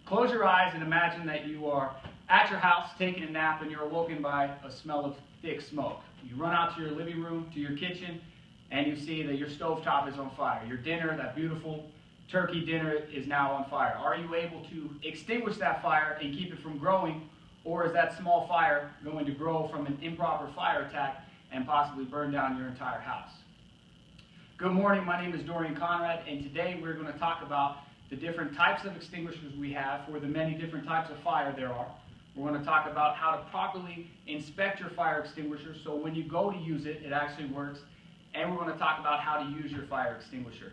Close your eyes and imagine that you are at your house taking a nap and you're awoken by a smell of thick smoke. You run out to your living room, to your kitchen, and you see that your stovetop is on fire. Your dinner, that beautiful turkey dinner, is now on fire. Are you able to extinguish that fire and keep it from growing, or is that small fire going to grow from an improper fire attack and possibly burn down your entire house? Good morning, my name is Conrad, and today we're going to talk about the different types of extinguishers we have for the many different types of fire there are. We're going to talk about how to properly inspect your fire extinguisher so when you go to use it, it actually works. And we're going to talk about how to use your fire extinguisher.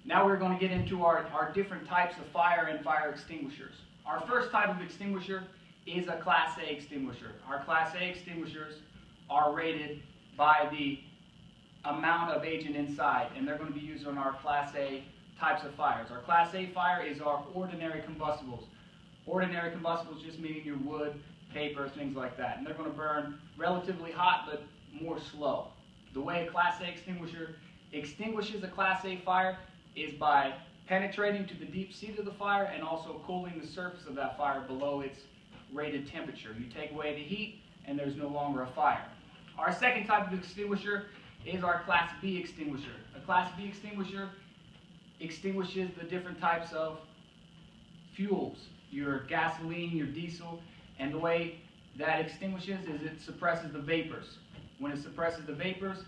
Now we're going to get into our different types of fire and fire extinguishers. Our first type of extinguisher is a Class A extinguisher. Our Class A extinguishers are rated by the amount of agent inside, and they're going to be used on our Class A types of fires. Our Class A fire is our ordinary combustibles. Ordinary combustibles just meaning your wood, paper, things like that. And they're going to burn relatively hot but more slow. The way a Class A extinguisher extinguishes a Class A fire is by penetrating to the deep seat of the fire and also cooling the surface of that fire below its rated temperature. You take away the heat and there's no longer a fire. Our second type of extinguisher is our Class B extinguisher. A Class B extinguisher extinguishes the different types of fuels, your gasoline, your diesel, and the way that extinguishes is it suppresses the vapors. When it suppresses the vapors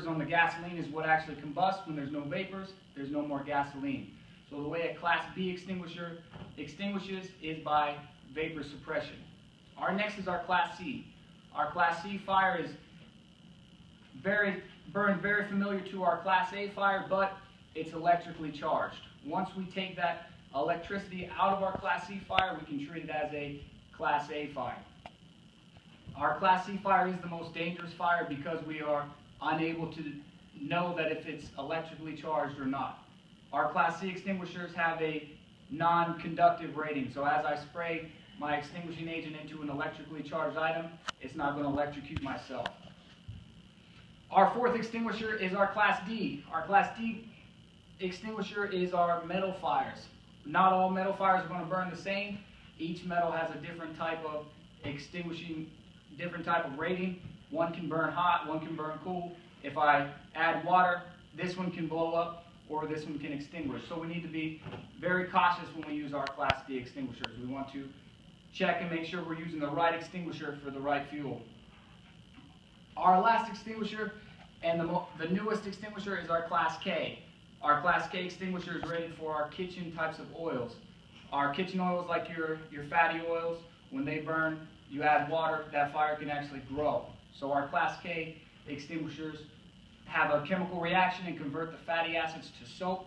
on the gasoline is what actually combusts. When there's no vapors, there's no more gasoline. So the way a Class B extinguisher extinguishes is by vapor suppression. Our next is our Class C. Our Class C fire is very familiar to our Class A fire, but it's electrically charged. Once we take that electricity out of our Class C fire, we can treat it as a Class A fire. Our Class C fire is the most dangerous fire because we are unable to know that if it's electrically charged or not. Our Class C extinguishers have a non-conductive rating, so as I spray my extinguishing agent into an electrically charged item, it's not going to electrocute myself. Our fourth extinguisher is our Class D. Our Class D extinguisher is our metal fires. Not all metal fires are going to burn the same. Each metal has a different type of extinguishing, different type of rating. One can burn hot, one can burn cool. If I add water, this one can blow up or this one can extinguish. So we need to be very cautious when we use our Class D extinguishers. We want to check and make sure we're using the right extinguisher for the right fuel. Our last extinguisher and the newest extinguisher is our Class K. Our Class K extinguisher is rated for our kitchen types of oils. Our kitchen oils, like your fatty oils, when they burn, you add water, that fire can actually grow. So our Class K extinguishers have a chemical reaction and convert the fatty acids to soap,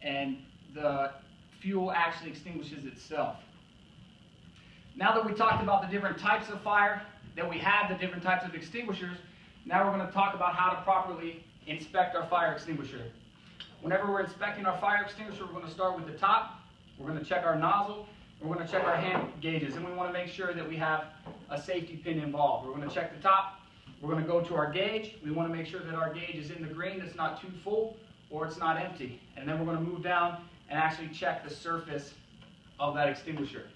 and the fuel actually extinguishes itself. Now that we talked about the different types of fire that we have, the different types of extinguishers, now we're going to talk about how to properly inspect our fire extinguisher. Whenever we're inspecting our fire extinguisher, we're going to start with the top. We're going to check our nozzle. We're going to check our hand gauges, and we want to make sure that we have a safety pin involved. We're going to check the top. We're going to go to our gauge. We want to make sure that our gauge is in the green, it's not too full, or it's not empty. And then we're going to move down and actually check the surface of that extinguisher.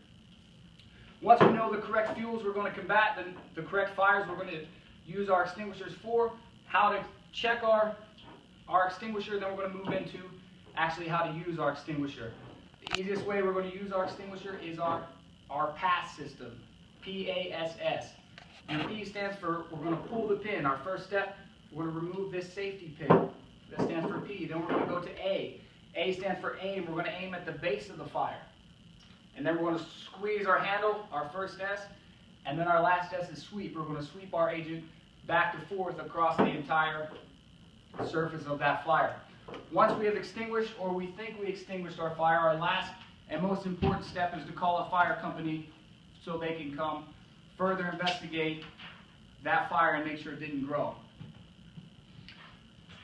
Once we know the correct fuels we're going to combat, the correct fires we're going to use our extinguishers for, how to check our extinguisher, then we're going to move into actually how to use our extinguisher. The easiest way we're going to use our extinguisher is our PASS system, P-A-S-S. And P stands for, we're going to pull the pin. Our first step, we're going to remove this safety pin. That stands for P. Then we're going to go to A. A stands for aim. We're going to aim at the base of the fire. And then we're going to squeeze our handle, our first S, and then our last S is sweep. We're going to sweep our agent back and forth across the entire surface of that fire. Once we have extinguished, or we think we extinguished our fire, our last and most important step is to call a fire company so they can come further investigate that fire and make sure it didn't grow.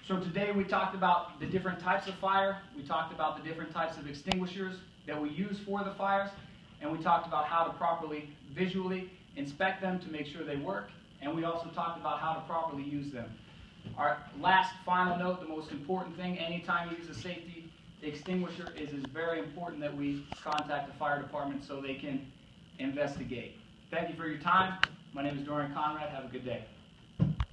So today we talked about the different types of fire, we talked about the different types of extinguishers that we use for the fires, and we talked about how to properly visually inspect them to make sure they work, and we also talked about how to properly use them. Our last final note, the most important thing anytime you use a safety extinguisher is very important that we contact the fire department so they can investigate. Thank you for your time. My name is Conrad. Have a good day.